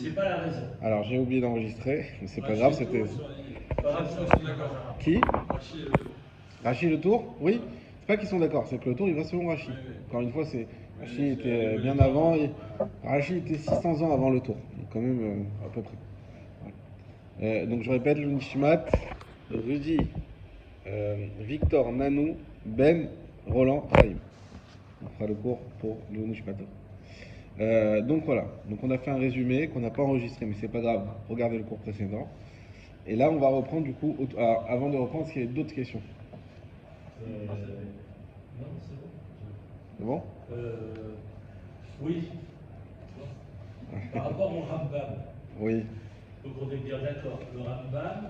c'est pas la raison. Alors j'ai oublié d'enregistrer, mais c'est pas Rachid grave, et c'était. Tour, ils sont d'accord. Qui? Rachid et Tour. Rachid le tour? Oui. C'est pas qu'ils sont d'accord, c'est que le tour il va selon Rachid. Oui, oui. Encore une fois, c'est. Oui, Rachid c'est était avec bien le temps. avant. Ouais. Rachid était 600 ans avant le tour. Donc quand même à peu près. Donc je répète, le Nishmat, Rudy, Victor, Nanou, Ben, Roland, Chaim. On fera le cours pour le Nishmat. Donc voilà, donc on a fait un résumé qu'on n'a pas enregistré, mais c'est pas grave, regardez le cours précédent. Et là on va reprendre du coup, alors, avant de reprendre, est-ce qu'il y a d'autres questions? Non, c'est bon. C'est bon? Oui, par rapport au Rambam. Oui, Donc on est bien d'accord. Le Rambam,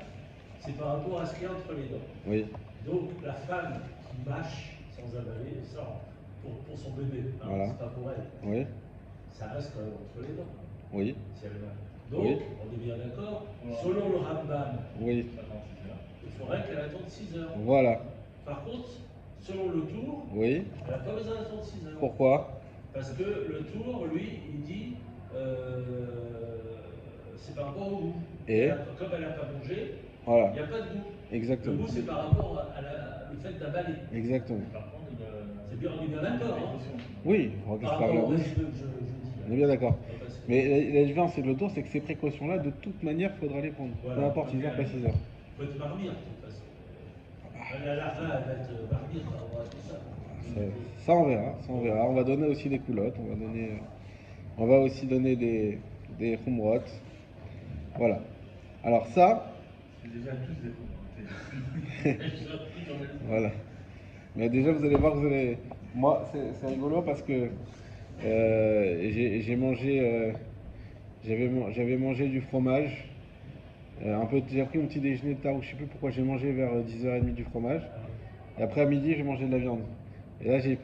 c'est par rapport à ce qu'il y a entre les dents. oui, Donc la femme qui mâche sans avaler, ça, pour son bébé, hein, Voilà. c'est pas pour elle. oui, Ça reste quand même entre les dents. oui, Si elle mâche. Donc, Oui. on est bien d'accord. Selon le Rambam, oui, il faudrait qu'elle attende 6 heures. voilà, Par contre, selon le tour, oui. elle n'a pas besoin d'attendre 6 heures. Pourquoi? Parce que le tour, lui, il dit, c'est par rapport au goût. Et Comme elle n'a pas mangé, Voilà, il n'y a pas de goût. Le exactement, goût, c'est par rapport au fait d'avaler. exactement. C'est bien, on est bien d'accord. Hein. Oui, Par regarde rapport là. au reste que je dis. On est bien d'accord. Parce que- Mais la différence c'est le tour, c'est que ces précautions-là, de toute manière, il faudra les prendre. Peu Voilà. importe 6 heures, pas 6 heures. Il faut être marmire, de toute façon. La fin, elle va être marmire par rapport à tout ça. Ça on verra, ça on verra. On va donner aussi des culottes, on va aussi donner des khumrot. Voilà. Alors ça, C'est déjà tous des voilà. Mais déjà vous allez voir, moi c'est rigolo parce que j'ai mangé, j'avais mangé du fromage. J'ai pris mon petit déjeuner tard, ou je sais plus pourquoi j'ai mangé vers 10h30 du fromage. Et après à midi, j'ai mangé de la viande. Et là, j'ai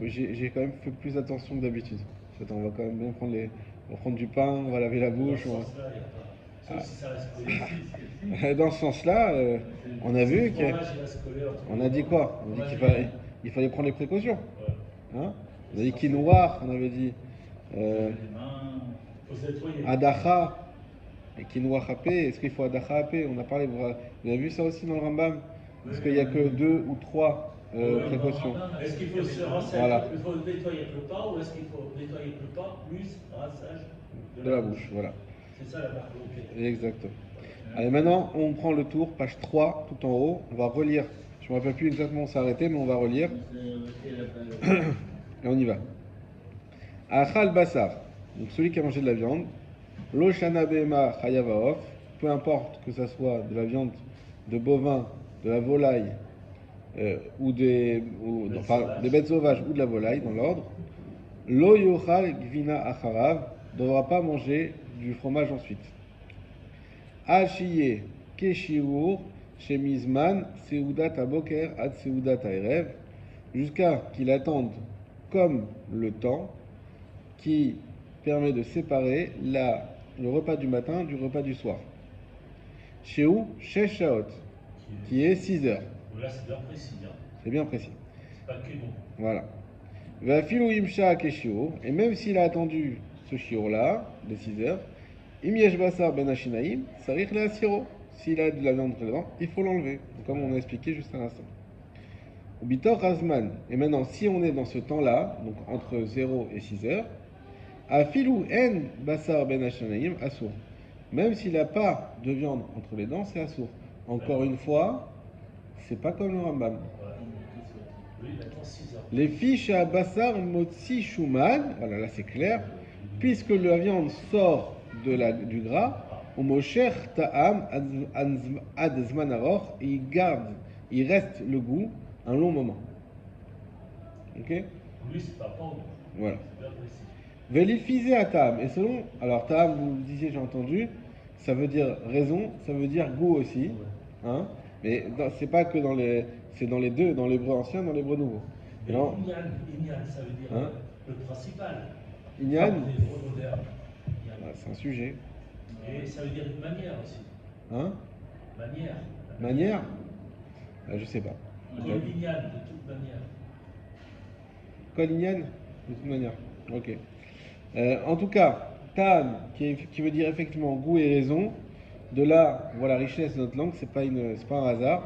quand même fait plus attention que d'habitude. On va quand même bien on va prendre du pain, on va laver la bouche. Dans ce sens-là, il n'y a pas. Sauf si ça reste collé. Dans ce sens-là, on a vu Le fromage, il reste collé entre on les a dit dents. quoi? On a dit il fallait prendre les précautions. Ouais. Hein? On a dit quinoa, on avait dit Faut se nettoyer. adacha et quinoa râpé. Est-ce qu'il faut adacha râpé? On a parlé, vous avez vu ça aussi dans le Rambam? Est-ce qu'il n'y a que 2 ou 3 précautions? Est-ce qu'il faut se rincer Voilà. il faut nettoyer avec le pain ou est-ce qu'il faut nettoyer avec le pain plus rinçage De la bouche, voilà. C'est ça la marque. Exactement. Allez, maintenant, on prend le tour, page 3, tout en haut. On va relire. Je ne me rappelle plus exactement où on s'est arrêté, mais on va relire. Et on y va. Achal basar, donc celui qui a mangé de la viande. Lo shana behema chayavaof, peu importe que ça soit de la viande de bovin, de la volaille, enfin, des bêtes sauvages ou de la volaille, dans l'ordre. Lo yochal gvina acharav, ne devra pas manger du fromage ensuite. Ashiye keshiur shemizman seudat aboker ad seudat aerev, jusqu'à qu'il attende comme le temps qui permet de séparer le repas du matin du repas du soir. Sheu shesh shaot, qui est 6 heures. Là, c'est bien précis. Hein. C'est bien précis. C'est pas que bon. Voilà. Ve'afilu imsha keshiur, et même s'il a attendu ce shiur-là, de 6 heures, im yesh basar ben hashinaim, sarich le'asiro. S'il a de la viande dedans, il faut l'enlever, comme on a expliqué juste à l'instant. Ubitor razman, et maintenant, si on est dans ce temps-là, donc entre 0 et 6 heures, afilu en basar ben hashinaim asur. Même s'il n'a pas de viande entre les dents, c'est assour. Encore une fois, c'est pas comme le Rambam. Lui, il attend 6 heures. Les fiches à Bassar Motsi Shuman, voilà, là c'est clair, puisque la viande sort du gras, au Mosher Ta'am Ad Zman Aroch, il reste le goût un long moment. Ok? Lui, c'est pas bon. Voilà. C'est bien précis. Vélifisé à Ta'am, et selon, alors Ta'am, vous le disiez, j'ai entendu, ça veut dire raison, ça veut dire goût aussi, hein? Mais c'est pas que c'est dans les deux, dans l'hébreu ancien, dans l'hébreu nouveau. Mais Non. Inyan, ça veut dire Hein? le principal. Inyan, Comme les hébreux modernes. Inyan. c'est un sujet. Et ça veut dire une manière aussi. Hein? Manière. Manière? Je sais pas. Comme l'Inyan, de toute manière. Quoi, l'Inyan? De toute manière. Ok. En tout cas, Tam, qui veut dire effectivement goût et raison. De là, on voit la richesse de notre langue, c'est pas un hasard.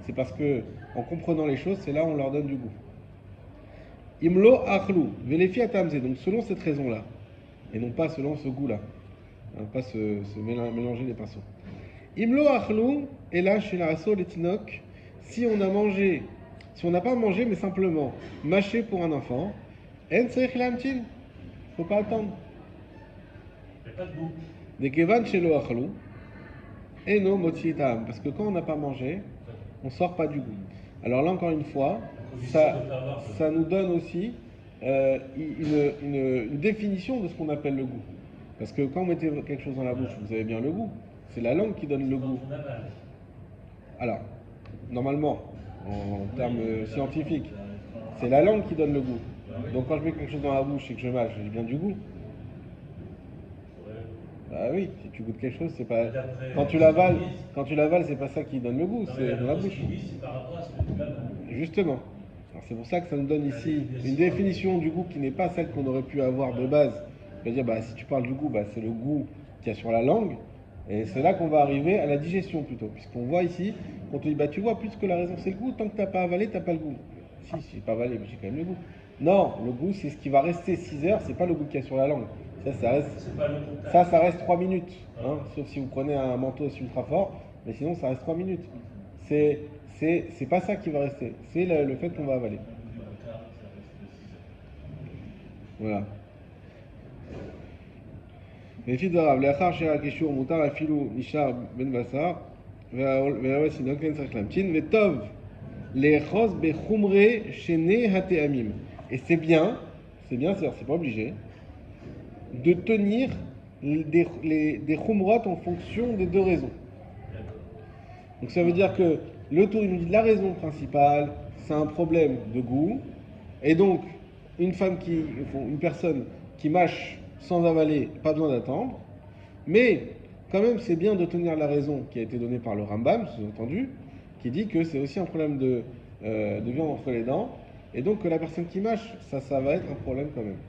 C'est parce que, en comprenant les choses, c'est là où on leur donne du goût. Imlo achlou, velefi atamze, donc selon cette raison-là, et non pas selon ce goût-là. Hein, pas se mélanger les pinceaux. Imlo achlou, et là, chez la rasso, les tinok, si on n'a pas mangé, mais simplement mâché pour un enfant, en tzarich lamtin, faut pas attendre. Il n'y a pas de goût. Des kevan shelo achlou, et no motzi ta'am, parce que quand on n'a pas mangé, on sort pas du goût. Alors là, encore une fois, ça nous donne aussi une définition de ce qu'on appelle le goût. Parce que quand vous mettez quelque chose dans la bouche, vous avez bien le goût. C'est la langue qui donne le goût. Alors, normalement, en termes scientifiques, c'est la langue qui donne le goût. Donc quand je mets quelque chose dans la bouche et que je mâche, j'ai bien du goût. Bah oui, si tu goûtes quelque chose, c'est pas. Quand tu l'avales, c'est pas ça qui donne le goût, c'est dans la bouche. Justement. Alors c'est pour ça que ça nous donne ici une définition du goût qui n'est pas celle qu'on aurait pu avoir de base. C'est-à-dire, bah, si tu parles du goût, bah, c'est le goût qu'il y a sur la langue. Et c'est là qu'on va arriver à la digestion plutôt. Puisqu'on voit ici, on te dit, bah, tu vois, plus que la raison c'est le goût, tant que tu n'as pas avalé, tu n'as pas le goût. Si j'ai pas avalé, mais j'ai quand même le goût. Non, le goût, c'est ce qui va rester 6 heures, c'est pas le goût qu'il y a sur la langue. Ça reste 3 minutes. Hein, sauf si vous prenez un manteau ultra fort, mais sinon ça reste 3 minutes. C'est pas ça qui va rester, c'est le fait qu'on va avaler. Voilà. לפי דבריו, לאחר שהקישור מותר אפילו נשאר בין בשר והאוהל סינוק אין צריך להמתין וטוב לאחוז בחומרי שני הטעמים. Et c'est bien, c'est-à-dire c'est pas obligé, de tenir des khumrot en fonction des deux raisons. Donc ça veut dire que le tour, il nous dit la raison principale, c'est un problème de goût, et donc une personne qui mâche sans avaler, pas besoin d'attendre, mais quand même c'est bien de tenir la raison qui a été donnée par le Rambam, sous-entendu, qui dit que c'est aussi un problème de viande entre les dents, et donc que la personne qui mâche, ça va être un problème quand même.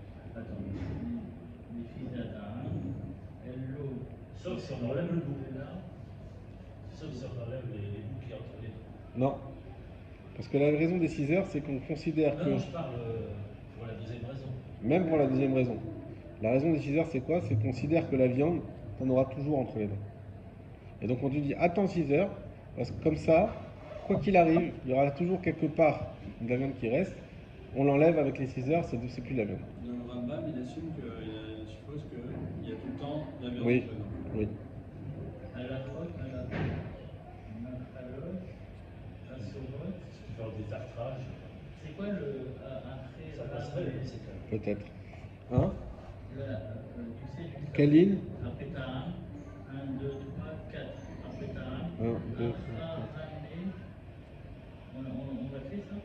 Sauf si on enlève le goût. Sauf si on enlève les goûts qui entre les dents. Non. Parce que la raison des 6 heures, c'est qu'on considère que... Non, je parle pour la deuxième raison. Même pour la deuxième raison. La raison des 6 heures, c'est quoi? C'est qu'on considère que la viande, t'en auras toujours entre les dents. Et donc on te dit, attends 6 heures, parce que comme ça, quoi qu'il arrive, il y aura toujours quelque part de la viande qui reste. On l'enlève avec les 6 heures, c'est plus de la viande. Dans le Rambam, il assume il suppose qu'il y a tout le temps de la viande Oui, entre les dents. oui. À la faute, à la macraloge, à sauvage. Tu fais des tartrages. C'est quoi le après Ça passerait, mais c'est quand même. Peut-être. Hein? Tu sais, juste Quelle ligne? après t'as 1, 2, 3, 4. Après t'as 1, 1, 2, 3, 4. On a fait ça?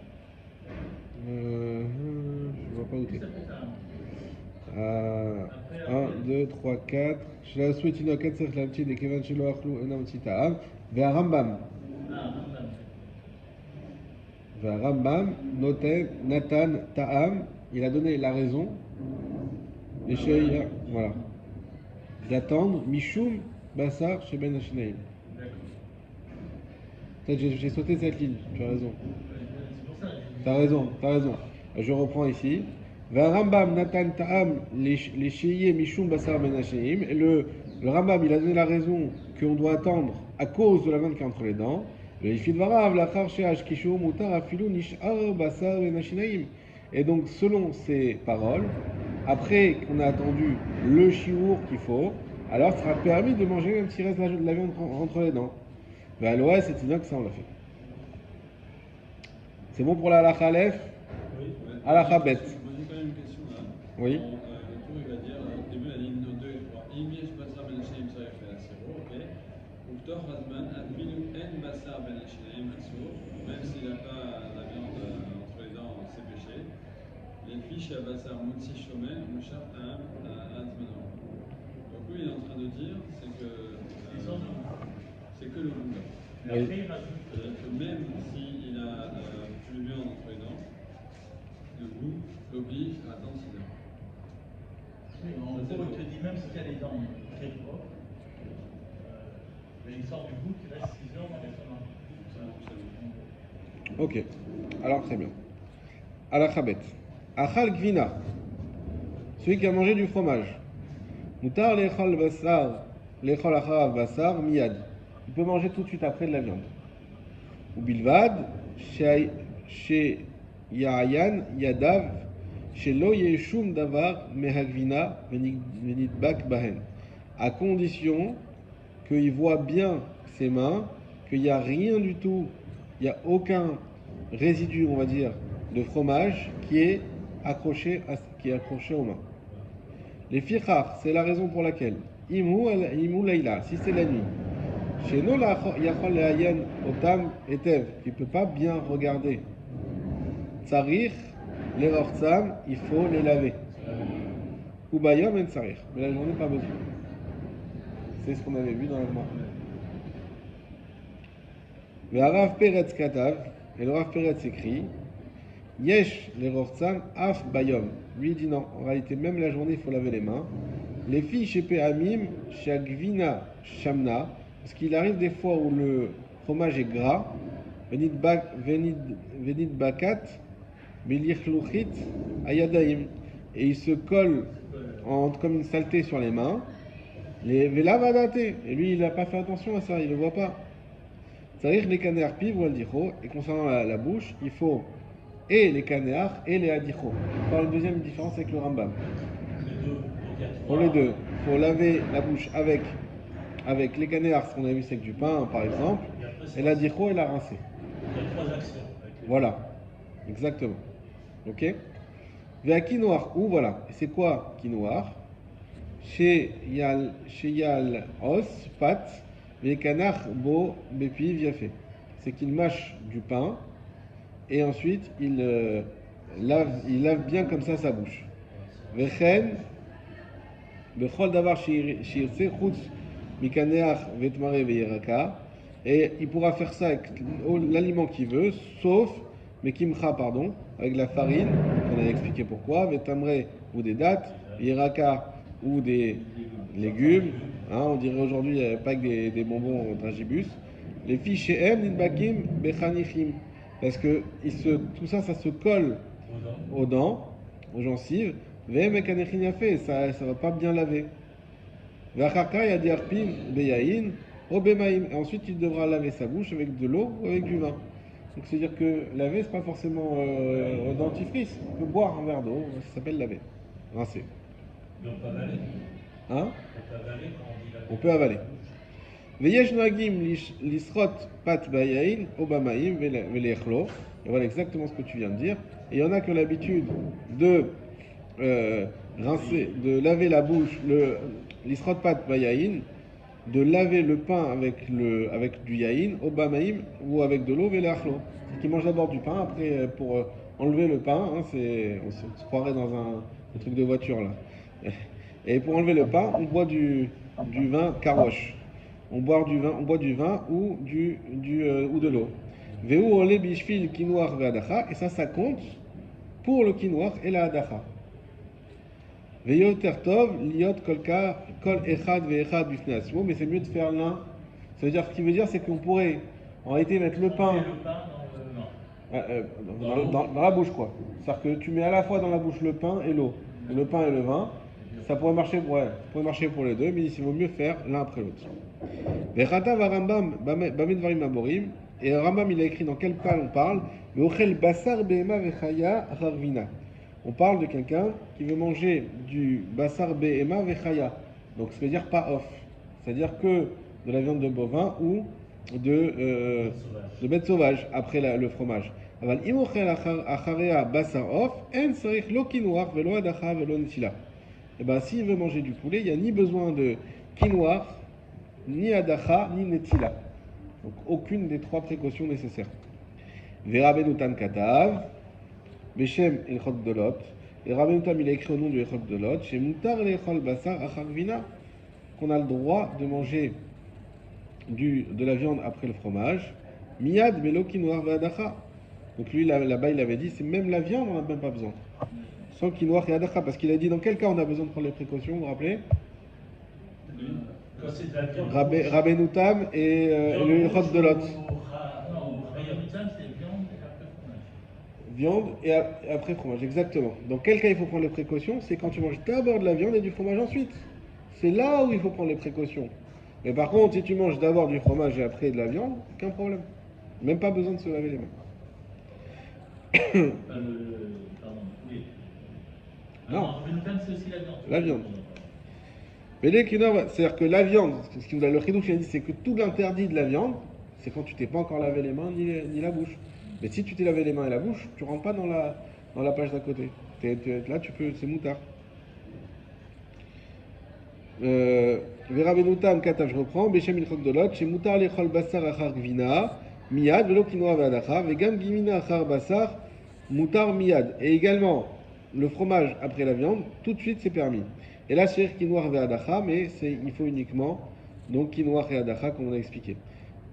Je vois pas où t'es. Juste après t'as 1, 2, 3, 4. Je la souhaite une enquête sur la petite et Kevin Chelo Achlou et Namti Ta'am. Vers Rambam. Vers Rambam, Nathan Ta'am, il a donné la raison. Et chez voilà. D'attendre Mishum Bassar chez Ben Hashinaïm. Peut-être j'ai sauté cette ligne, tu as raison. T'as raison. Je reprends ici. Vers Rambam, Nathan Ta'am, les Sheyeh Mishum Bassar Ben Hashinaïm. Le Rambam, il a donné la raison qu'on doit attendre à cause de la viande qui est entre les dents. Et donc, selon ces paroles, après qu'on a attendu le chiour qu'il faut, alors ça sera permis de manger même s'il reste de la viande entre les dents. Mais à l'ouest, c'est inox, ça on l'a fait. C'est bon pour la halakha alef? Oui. Halakha bet. Je me pose quand même une question là. Oui. Le tour il va dire, au début la ligne 2 et 3. Im yesh basar ben hashnaim sarif el asiro, ok. Uktor hazman adminu en basar ben hashnaim asiro, même s'il n'a pas la viande entre les dents, c'est péché. Les fiches à basar mutsi shomen, mouchar ta'am azmano. Donc lui il est en train de dire, c'est que le goût là. Après, il rajoute. C'est-à-dire que même s'il a plus bien entre les dents, le goût l'oblige à attendre 6 heures. Oui, en gros, il te dit même si tu as les dents très propres, il sort du bout, tu restes 6 heures dans les salons. Ok, alors très bien. Alachabet. Achal gvina. Celui qui a mangé du fromage. Mutar lechol basar, lechol acharav basar miyad. Il peut manger tout de suite après de la viande. Ou bilvad, chez Yayan Yadav, chez Lo Yeshum Davar Mehagvina Venidbak Bahen. À condition qu'il voit bien ses mains, qu'il n'y a rien du tout, il n'y a aucun résidu, on va dire, de fromage qui est accroché aux mains. Les fichar, c'est la raison pour laquelle, imu leila, si c'est la nuit, chez nous, yachol lehayen otam etev, qui ne peut pas bien regarder. Tsarir, les rortsam, il faut les laver. Ou bayom en tsarir, mais la journée pas besoin. C'est ce qu'on avait vu dans la Gemara. Le Rav Peretz katav, et le Rav Peretz écrit, yesh les rortsam af bayom. Lui dit non, en réalité même la journée il faut laver les mains. Les filles chez Péamim, chez Agvina Shamna, parce qu'il arrive des fois où le fromage est gras, venid bakat, melichluchit ayadaim, et il se colle comme une saleté sur les mains. Les velavadate, et lui il n'a pas fait attention à ça, il ne le voit pas. C'est-à-dire les canéars piv ou aldicho, et concernant la bouche, il faut et les canéars et les adicho. On parle de deuxième différence avec le Rambam. Pour les deux, il faut laver la bouche avec les canéars, ce qu'on a vu c'est avec du pain par exemple, et la dicho et la rincer. Il y a 3 actions. Voilà, exactement. Ok. Vers quinoa, ou voilà. Et c'est quoi quinoa? Chez Yal os, pâte, les canards beau, bépi, viafé. C'est qu'il mâche du pain et ensuite il lave bien comme ça sa bouche. Vechen. Et il pourra faire ça avec l'aliment qu'il veut, sauf Mekimcha, pardon, avec la farine, on a expliqué pourquoi, Vetamre ou des dattes, Yeraka ou des légumes, hein, on dirait aujourd'hui pas que des bonbons dragibus. Les filles chez M, Nidbakim, Bechanichim, parce que tout ça, ça se colle aux dents, aux gencives. Ça ne va pas bien laver. Et ensuite, il devra laver sa bouche avec de l'eau ou avec du vin. Donc, c'est-à-dire que laver, c'est pas forcément dentifrice. On peut boire un verre d'eau, ça s'appelle laver. Rincer. Mais on peut avaler. Hein? On peut avaler quand on dit laver. On peut avaler. Veyesh noagim lisrot pat bayain obamaim velechlo. Et voilà exactement ce que tu viens de dire. Et il y en a qui ont l'habitude de rincer, de laver la bouche, l'isrot pat bayain, de laver le pain avec du yaïn, obamaim, ou avec de l'eau velechlo. C'est qu'ils mangent d'abord du pain, après pour enlever le pain, hein, on se croirait dans un truc de voiture là. Et pour enlever le pain, on boit du vin carwash. On boit du vin ou de l'eau. Veu ole bishfil quinoa ve'adacha, et ça compte pour le quinoa et la adacha. Veyoter tov liot kol echad ve'echad bifnei atzmo, mais c'est mieux de faire l'un. Ça veut dire, ce qui veut dire, c'est qu'on pourrait en réalité mettre le pain dans la bouche, quoi. C'est-à-dire que tu mets à la fois dans la bouche le pain et l'eau, le pain et le vin. Ça pourrait marcher pour les deux, mais il vaut mieux faire l'un après l'autre. Et Rambam il a écrit dans quel cas on parle. On parle de quelqu'un qui veut manger du basar behema vechaya, donc ça veut dire pas off, c'est-à-dire que de la viande de bovin ou de bête sauvage après le fromage. Et bien, s'il veut manger du poulet, il n'y a ni besoin de quinoa, ni adacha, ni netila. Donc, aucune des 3 précautions nécessaires. Verabenutan katav, Beshem elchot dolot. Et Rabenutam, il a écrit au nom du elchot dolot, chez Mutar lechol basar acharvina, qu'on a le droit de manger de la viande après le fromage. Miyad melo quinoa ve'adacha. Donc, lui, là-bas, il avait dit, c'est même la viande, on n'a même pas besoin. sans quinoa et adakha. Parce qu'il a dit dans quel cas on a besoin de prendre les précautions, vous vous rappelez? Quand c'est de la viande. Rabbeinu Tam et le Ilchot de Lot. Non, Rayotam, c'est viande et après fromage. Viande et après fromage, exactement. Dans quel cas il faut prendre les précautions? C'est quand tu manges d'abord de la viande et du fromage ensuite. C'est là où il faut prendre les précautions. Mais par contre, si tu manges d'abord du fromage et après de la viande, aucun problème. Même pas besoin de se laver les mains. Pardon, oui. Non. Rayotam, c'est aussi la viande. La viande. Mais les quinoa, c'est-à-dire que la viande, ce qui nous a le chidouche, il a dit, c'est que tout l'interdit de la viande, c'est quand tu t'es pas encore lavé les mains ni la bouche. Mais si tu t'es lavé les mains et la bouche, tu rentres pas dans la page d'à côté. Là, tu peux, c'est moutard. Rabbeinu Tam Katav, je reprends, Beshem Ilchot de Lot, chez Moutar Lechol Basar Achar Gvina, Miyad, Velo Quinoa Ve'adacha, Vegam Gimina Achar Basar, Moutar Miyad. Et également, le fromage après la viande, tout de suite c'est permis. Et là, c'est Quinoa Ve'adacha, mais il faut uniquement, donc Quinoa Ve'adacha, comme on a expliqué.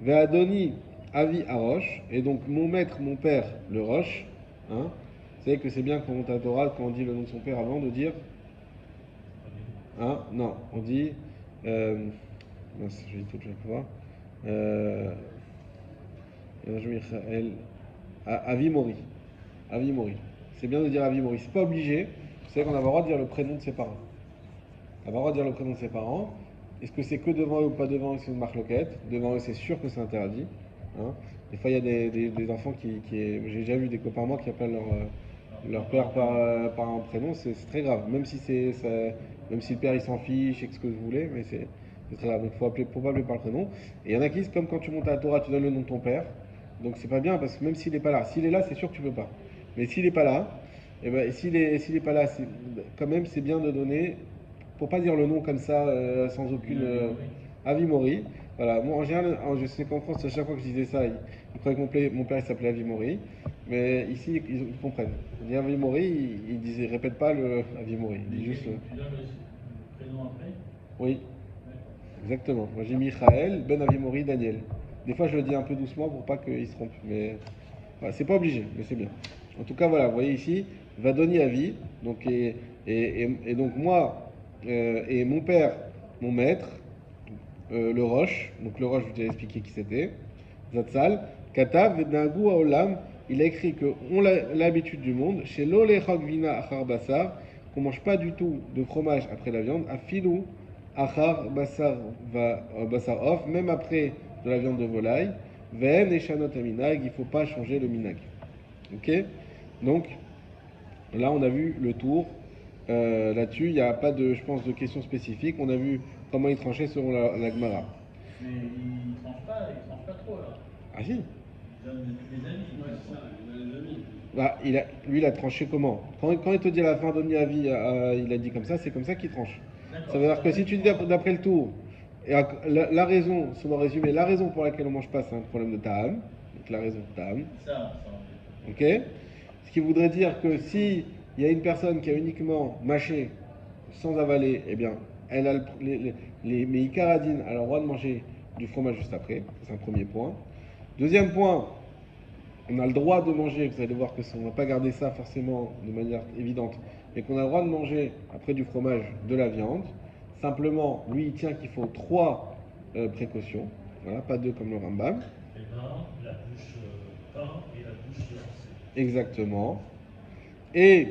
Ve'adoni Avi Arosh, et donc mon maître, mon père, le Roche, hein, vous savez que c'est bien quand on monte à Torah, quand on dit le nom de son père avant de dire. Hein? Non, on dit. Mince, je dis tout chaque fois. Avi Mori. Avi Mori. C'est bien de dire Avi Mori. C'est pas obligé. Vous savez qu'on a le droit de dire le prénom de ses parents. On a le droit de dire le prénom de ses parents. Est-ce que c'est que devant eux ou pas devant eux, c'est une marloquette. Devant eux, c'est sûr que c'est interdit. Hein? Des fois, il y a des enfants qui j'ai déjà vu des copains à moi qui appellent leur père par un prénom, c'est très grave. Même si même si le père il s'en fiche et que ce que vous voulez, mais c'est très grave. Donc faut pas appeler par le prénom. Et il y en a qui, comme quand tu montes à la Torah, tu donnes le nom de ton père. Donc c'est pas bien parce que même s'il n'est pas là, s'il est là, c'est sûr que tu peux pas. Mais s'il n'est pas là, et ben s'il est pas là, quand même c'est bien de donner, pour pas dire le nom comme ça sans aucune Avi Mori. Voilà, moi en général, je sais qu'en France, à chaque fois que je disais ça, ils croyaient que mon père il s'appelait Avi Mori. Mais ici, ils comprennent. On dit Avi Mori, ils répètent pas le Avi Mori. Ils disent juste. Tu donnes le prénom après? Oui, exactement. Moi j'ai mis Michael, Ben Avi Mori, Daniel. Des fois je le dis un peu doucement pour pas qu'ils se trompent. Mais voilà, c'est pas obligé, mais c'est bien. En tout cas, voilà, vous voyez ici, va donner avis. Donc, et donc moi et mon père, mon maître, le Roche. Donc le Roche, je vous ai expliqué qui c'était. Zatzal, Katav, Vednagu Aolam. Il a écrit qu'on a l'habitude du monde, chez l'olechok vina achar basar, qu'on mange pas du tout de fromage après la viande, à filou achar basar off, même après de la viande de volaille, ven et shanot minag, il faut pas changer le minag. Ok? Donc, là on a vu le tour. Là-dessus, il n'y a pas de, je pense, de questions spécifiques. On a vu comment il tranchait selon la Gemara. Mais il tranche pas trop là. Ah si? Il donne des avis. Ouais, c'est ça, il a les amis. Bah, lui, il a tranché comment? Quand il te dit à la fin donner avis, il a dit comme ça, c'est comme ça qu'il tranche. Ça veut dire que si tu dis d'après le tour, et la raison, selon résumé, la raison pour laquelle on mange pas, c'est un problème de ta'am. Donc la raison de ta'am. Ça. Ok? Ce qui voudrait dire que si il y a une personne qui a uniquement mâché sans avaler, eh bien, elle a les Meikaradines, elle a le droit de manger du fromage juste après. C'est un premier point. Deuxième point, on a le droit de manger, vous allez voir que on ne va pas garder ça forcément de manière évidente, mais qu'on a le droit de manger après du fromage de la viande. Simplement, lui, il tient qu'il faut 3 précautions, voilà, pas 2 comme le Rambam. Les mains, la bouche pain et la bouche lancée. Exactement. Et,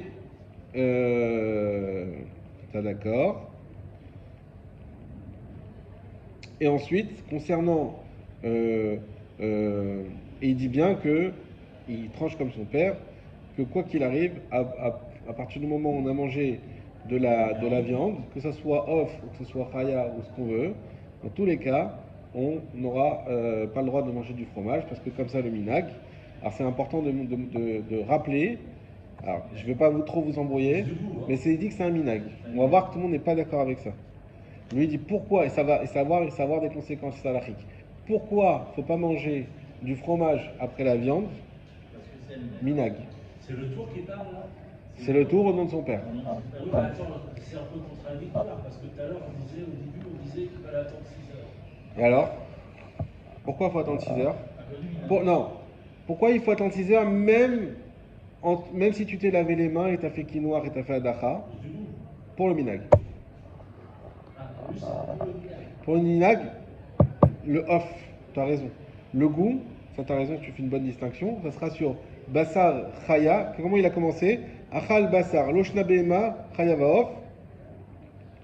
t'as d'accord. Et ensuite, concernant et il dit bien que il tranche comme son père, que quoi qu'il arrive, à partir du moment où on a mangé de la viande, que ce soit off ou que ce soit chaya ou ce qu'on veut, dans tous les cas, on n'aura pas le droit de manger du fromage parce que comme ça le minag. Alors c'est important de rappeler. Alors je ne vais pas trop vous embrouiller, mais il dit que c'est un minag. On va voir que tout le monde n'est pas d'accord avec ça. Lui il dit pourquoi, et ça va avoir des conséquences salachiques. Pourquoi il ne faut pas manger du fromage après la viande? Parce que c'est le Minag. C'est le tour qui parle là. C'est le tour au nom de son père. Oui, mais attends, c'est un peu contradictoire parce que tout à l'heure au début on disait qu'il fallait attendre 6 heures. Et alors? Pourquoi il faut attendre 6 heures? Non. Pourquoi il faut attendre 6 heures même même si tu t'es lavé les mains et t'as fait quinoa et t'as fait adacha, Du goût. pour le minag. Ah, lui, c'est pour le minag. Pour le minag, le off, t'as raison. Le goût, ça t'as raison, tu fais une bonne distinction, ça sera sur basar chaya. Comment il a commencé? Achal basar, loshna behema, chaya vaof.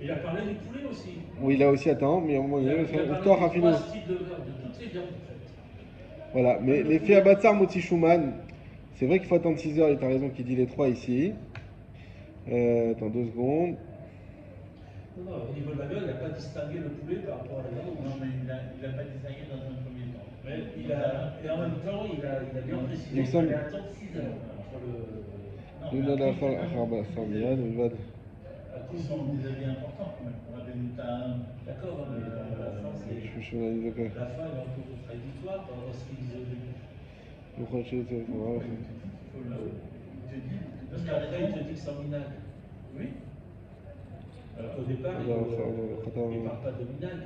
Il a parlé du poulet aussi. Oui, là aussi, attends, mais au moment où Il a il parlé est des Utor Rafino. 3 styles de viande, de toutes les viandes en fait. Voilà, mais les faits à Batsar Motsi Shuman, c'est vrai qu'il faut attendre 6 heures, et t'as raison qu'il dit les 3 ici. Attends 2 secondes. Non, au niveau de la viande, il n'a pas distingué le poulet par rapport à la viande. Non, mais il a pas distingué dans un premier temps. Mais et en même temps, il a bien précisé Il me qu'il semble- fallait attendre 6 heures entre le. Non, Nous mais n'allons après, pas quand faire même, Bassar Miyad, il va. À Ce cause sont du. des avis importants quand même. Rabbi Moutam, D'accord, mais à la fin, c'est. Je suis la ligne de La fin est un peu contradictoire par rapport à ce qu'il disait au début. Le prochain, c'est vrai. faut le- il te dit, Parce qu'après, il te dit que c'est en minag. oui, Alors qu'au départ, il Alors, ne parle pas de minag.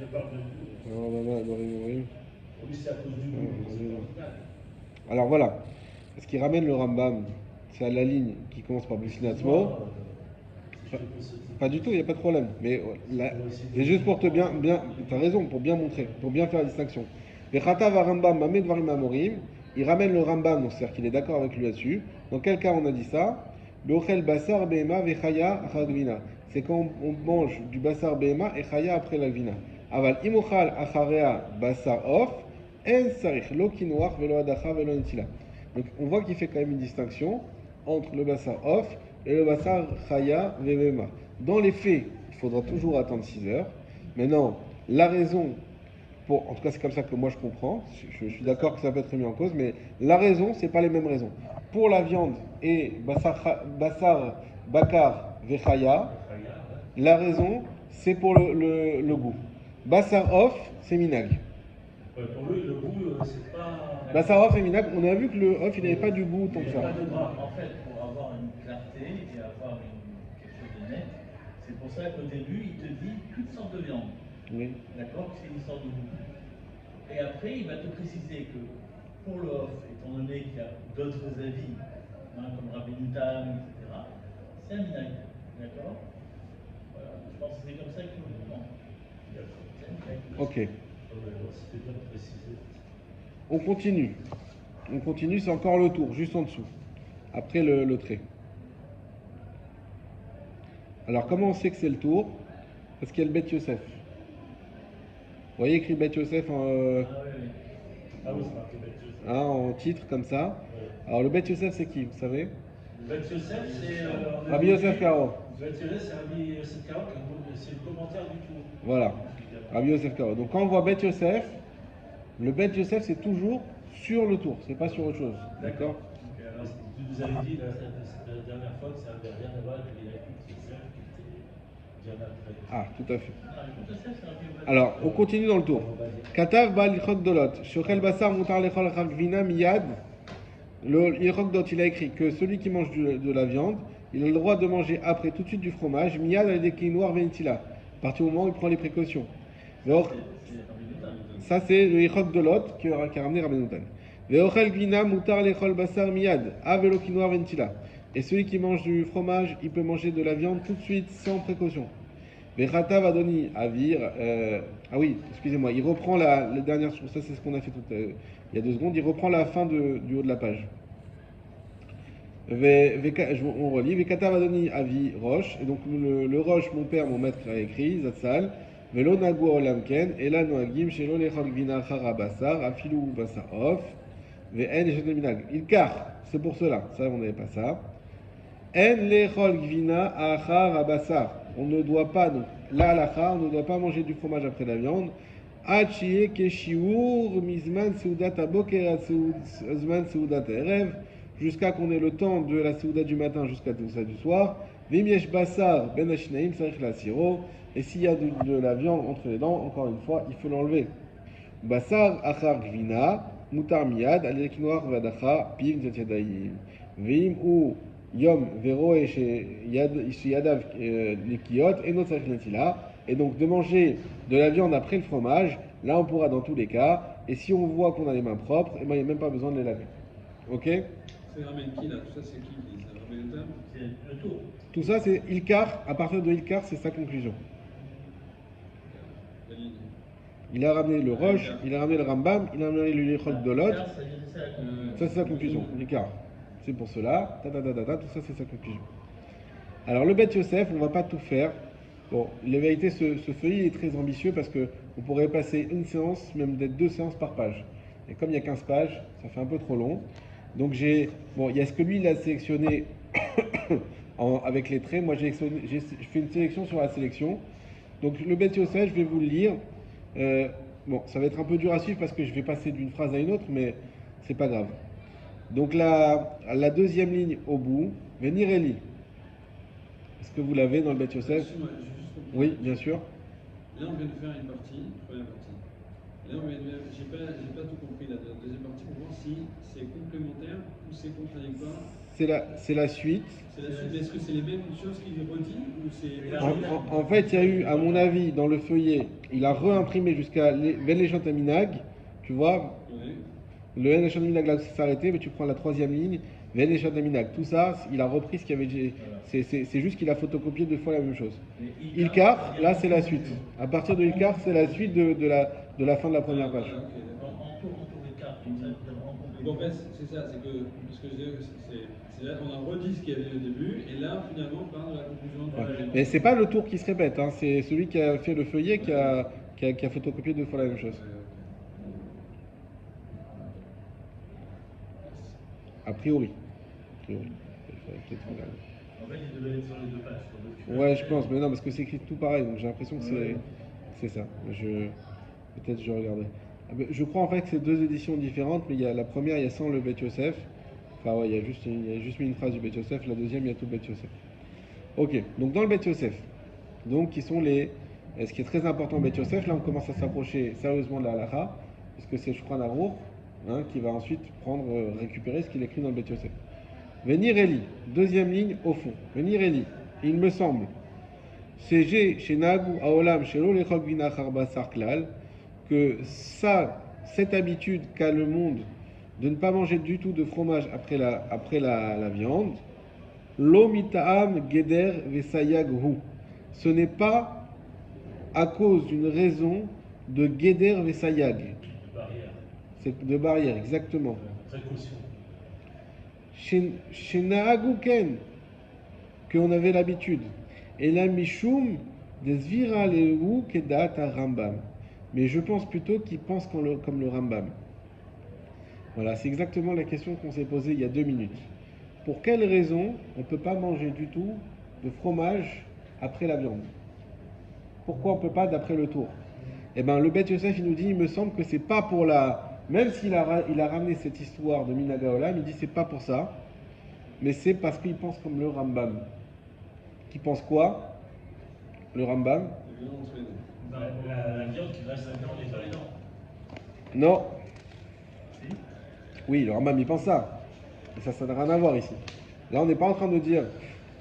Il parle de goût. Alors là, dans les moyens. Pour lui, c'est à cause du goût, c'est pas minag. Alors voilà, ce qui ramène le Rambam, c'est à la ligne qui commence par Blisinatzmo. Pas du tout, il n'y a pas de problème. Mais là, c'est juste pour te bien, t'as raison, pour bien montrer, pour bien faire la distinction. Vechata va Rambam Mamed Varim Amorim, il ramène le Rambam, donc c'est-à-dire qu'il est d'accord avec lui là-dessus. Dans quel cas on a dit ça? Beochel Basar Behema Vechaya Achagvina. C'est quand on mange du Basar Behema et Chaya après la Gvina. Aval Imochal Acharea Basar Off, En Sarich Lo Kinoach Velo Adacha Velo Nitila. Donc on voit qu'il fait quand même une distinction entre le Basar Off et le Basar Chaya Vevema. Dans les faits, il faudra toujours attendre 6 heures. Maintenant, la raison, en tout cas c'est comme ça que moi je comprends, je suis d'accord que ça peut être mis en cause, mais la raison, c'est pas les mêmes raisons. Pour la viande et Basar Bakar Vechaya, la raison, c'est pour le goût. Basar Off, c'est Minag. Ouais, pour lui, le goût, c'est pas. Basar Off et Minag, on a vu que le Off, il n'avait pas du goût tant Il que n'y a ça. pas de gras. en fait, pour avoir une clarté et avoir quelque chose de net, c'est pour ça qu'au début, il te dit toutes sortes de viandes. Oui. D'accord? C'est une sorte de goût. Et après, il va te préciser que pour le off, étant donné qu'il y a d'autres avis, comme Rabbi Moutam, etc., c'est un minag. D'accord? Voilà. Je pense que c'est comme ça qu'il faut le comprendre. C'est un minag. Ok. C'était bien précisé. On continue. On continue, c'est encore le tour, juste en dessous. Après le trait. Alors, comment on sait que c'est le tour? Parce qu'il y a le Bet Yosef. Vous voyez écrit Bet Yosef Ah oui, oui. Ah oui, c'est marqué Beth Yosef. en titre, comme ça. Alors, le Bet Yosef, c'est qui, vous savez? Beth Yosef, c'est. Rabbi Yosef Karo. Beth Yosef, c'est Rabbi Yosef Karo, c'est le commentaire du tour. Voilà. Rabbi Yosef Karo. Donc, quand on voit Bet Yosef, le Bet Yosef, c'est toujours sur le tour, c'est pas sur autre chose. D'accord? Donc, alors, tu nous avais dit la dernière fois que ça n'avait rien à voir avec les Beth Yosef qui était bien après. Ah, tout à fait. Ah, le Yosef, c'est Rabbi Moutam. Alors, on continue dans le tour. Katav ba l'ilchok dolot. Shochel basar mutar lechol chagvina miyad. Le ilchok dolot, il a écrit que celui qui mange de la viande, il a le droit de manger après tout de suite du fromage. Miyad avec des quinois venitila. À partir du moment où il prend les précautions. Alors, C'est Rabbi Moutam. ça c'est le ilchok dolot qui a ramené Rabbi Noutan. Veochel gvina mutar lechol basar miyad. Avelo quinois venitila. Et celui qui mange du fromage, il peut manger de la viande tout de suite sans précaution. Vechata va donner Avir. Ah oui, excusez-moi, il reprend la dernière source. Ça, c'est ce qu'on a fait il y a 2 secondes. Il reprend la fin du haut de la page. On relit. Vekata va donner Avi Roche. Et donc, le Roche, mon père, mon maître, a écrit Zatzal. Velo nagu olamken. Et là, noagim, shelo lechol gvina chara basar. Afilou basar off. Ve'en et minag. Il car. C'est pour cela. Ça, on n'avait pas ça. En lechol gvina achar basar. On ne doit pas, donc là, on ne doit pas manger du fromage après la viande. Achie keshiur mizman seudat aboker zman seudat erev, jusqu'à qu'on ait le temps de la seudat du matin jusqu'à ça du soir. Vimiesh basar ben ashnaim sarich la siro. Et s'il y a de la viande entre les dents, encore une fois, il faut l'enlever. Basar achar gvina mutar miyad alekinoach vadacha piv zetiadaim. Vim ou Yom Vero et Yadav Nikiot et notre là. Et donc de manger de la viande après le fromage, là on pourra dans tous les cas. Et si on voit qu'on a les mains propres, eh ben, il n'y a même pas besoin de les laver. Ok? Ça ramène qui là? Tout ça, c'est qui ça ramène le terme? C'est le tour. Tout ça, c'est Ilkar. À partir de Ilkar, c'est sa conclusion. La ligne. Il a ramené le Roche, il a ramené le Rambam, il a ramené le Lichot de l'autre. Ça, c'est sa conclusion. Ilkar. C'est pour cela. Tout ça, c'est sa conclusion. Alors, le Beth Yosef, on ne va pas tout faire. Bon, la vérité, ce feuillet est très ambitieux parce qu'on pourrait passer une séance, même d'être 2 séances par page. Et comme il y a 15 pages, ça fait un peu trop long. Donc il y a ce que lui, il a sélectionné avec les traits. Moi, j'ai fait une sélection sur la sélection. Donc le Beth Yosef, je vais vous le lire. Bon, ça va être un peu dur à suivre parce que je vais passer d'une phrase à une autre, mais c'est pas grave. Donc la deuxième ligne au bout, Venir Eli. Est-ce que vous l'avez dans le Beth Yosef? Excuse-moi, je vais juste comprendre. Oui, bien sûr. Là, on vient de faire une partie, première partie. Là, j'ai pas tout compris la deuxième partie pour voir si c'est complémentaire ou c'est contradictoire. C'est la suite. C'est la suite, mais est-ce que c'est les mêmes choses qu'il redit ou c'est. En fait, il y a eu, à mon avis, dans le feuillet, il a réimprimé jusqu'à Ven Leshant Aminag, tu vois, Oui. le Ven Leshant Aminag là où ça s'arrêtait, mais tu prends la troisième ligne, Ven Leshant Aminag. Tout ça, il a repris ce qu'il y avait. C'est juste qu'il a photocopié 2 fois la même chose. Ilkar, là, c'est la suite. À partir de Ilkar, c'est la suite de la fin de la première page. Ok, d'accord. En tour écart, comme ça, vraiment complet. Donc en fait, c'est ça, c'est que, parce que je disais que c'est là qu'on a redit ce qu'il y avait au début, et là, finalement, on parle de la conclusion de Ouais. Mais c'est pas le tour qui se répète, hein, c'est celui qui a fait le feuillet qui a photocopié 2 fois la même chose. A priori. Il faudrait peut-être regarder. En fait, il devait être sur les 2 pages. sur le Ouais, je pense, mais non, parce que c'est écrit tout pareil, donc j'ai l'impression que c'est ça. Peut-être je regarderai. Je crois en fait que c'est 2 éditions différentes, mais il y a la première, il y a sans le Beth Yosef. Enfin, ouais, il y a juste mis une phrase du Beth Yosef, la deuxième, il y a tout le Beth Yosef. Ok, donc dans le Beth Yosef, donc qui sont ce qui est très important au Beth Yosef, là on commence à s'approcher sérieusement de la halakha, parce que c'est Shulchan Aruch qui va ensuite récupérer ce qu'il écrit dans le Beth Yosef. Venir Eli, deuxième ligne au fond. Venir Eli, il me semble, c'est chez Nagu Aolam, chez l'Olechok Vinachar Basar Klal, que cette habitude qu'a le monde de ne pas manger du tout de fromage après la viande, Lo mita'am geder vesayag hu. Ce n'est pas à cause d'une raison de geder vesayag. De barrière, C'est de barrière, exactement. précaution. Chez Naagu Ken, qu'on avait l'habitude. Et la Mishum des Zvira Lehu Kedat Rambam. Mais je pense plutôt qu'il pense comme le Rambam. Voilà, c'est exactement la question qu'on s'est posée il y a 2 minutes. Pour quelle raison on ne peut pas manger du tout de fromage après la viande? Pourquoi on ne peut pas d'après le tour? Eh bien, le Beth Yosef, il nous dit, il me semble que c'est pas pour même s'il a ramené cette histoire de Minaga Olam, il dit c'est pas pour ça, mais c'est parce qu'il pense comme le Rambam. Qui pense quoi? Le Rambam? La viande qui reste dans les dents. Non. Si. Oui, le Rambam, il pense ça. Et ça n'a rien à voir ici. Là, on n'est pas en train de dire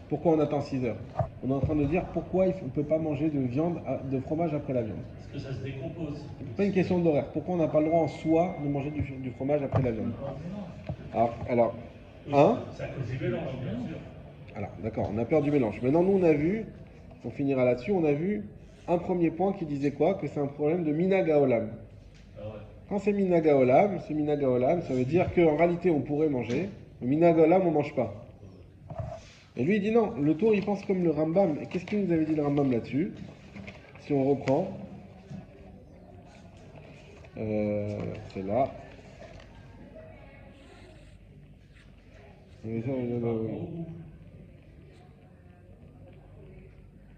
pourquoi on attend 6 heures. On est en train de dire pourquoi on ne peut pas manger de fromage après la viande. Parce que ça se décompose. C'est pas une question d'horaire. Pourquoi on n'a pas le droit en soi de manger du fromage après la viande? Alors, C'est à cause du mélange, bien sûr. Alors, d'accord, on a peur du mélange. Maintenant, nous, on a vu, on finira là-dessus, on a vu un premier point qui disait quoi? Que c'est un problème de Minaga Olam. Ah ouais. Quand c'est Minaga Olam, ça veut dire qu'en réalité, on pourrait manger, mais Minaga Olam, on ne mange pas. Et lui, il dit non, le tour, il pense comme le Rambam. Et qu'est-ce qu'il nous avait dit le Rambam là-dessus? Si on reprend, c'est là.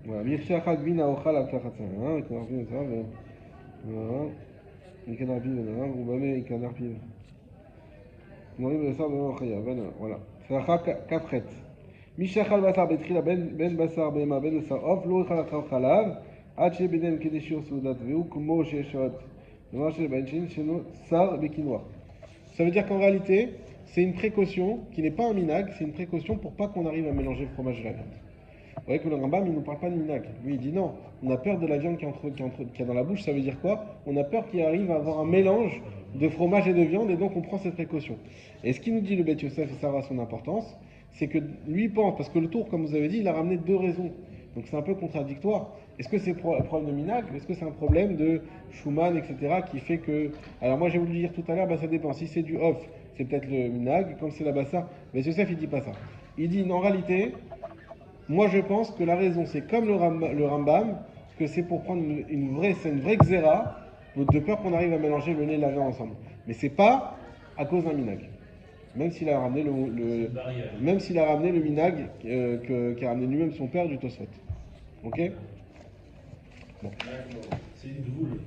Voilà, Mirchachak Vina Ochal Akachatsa, Ikanarpiv, voilà, Ikanarpiv, Roubame, Ikanarpiv. Voilà, c'est Kafret. Mishachal Basar Betrila Ben Basar Bema Ben Basar Of, Lo Ichal Chalav, Hache Beden Kedeshur Soudat Veu, Kumo Sheshot, Noachel Benchin, Sheno Sar Bekinoa. Ça veut dire qu'en réalité, c'est une précaution qui n'est pas un minag, c'est une précaution pour pas qu'on arrive à mélanger le fromage et la viande. Vous voyez que le Rambam, il ne nous parle pas de minag. Lui, il dit non, on a peur de la viande qui est dans la bouche. Ça veut dire quoi? On a peur qu'il arrive à avoir un mélange de fromage et de viande, et donc on prend cette précaution. Et ce qu'il nous dit le Beth Yosef, et ça aura son importance, c'est que lui pense, parce que le tour, comme vous avez dit, il a ramené deux raisons. Donc c'est un peu contradictoire. Est-ce que c'est un problème de minag? Est-ce que c'est un problème de Schumann, etc., qui fait que... Alors moi j'ai voulu dire tout à l'heure, ça dépend. Si c'est du off, c'est peut-être le minag. Comme c'est la bassa, mais Yosef il dit pas ça. Il dit en réalité, moi je pense que la raison c'est comme le Rambam, que c'est pour prendre une vraie xéra, de peur qu'on arrive à mélanger le lait et la viande ensemble. Mais c'est pas à cause d'un minag. Même s'il a ramené même s'il a ramené le minag qu'a ramené lui-même son père du Tosfot. Ok? Bon. C'est une boule.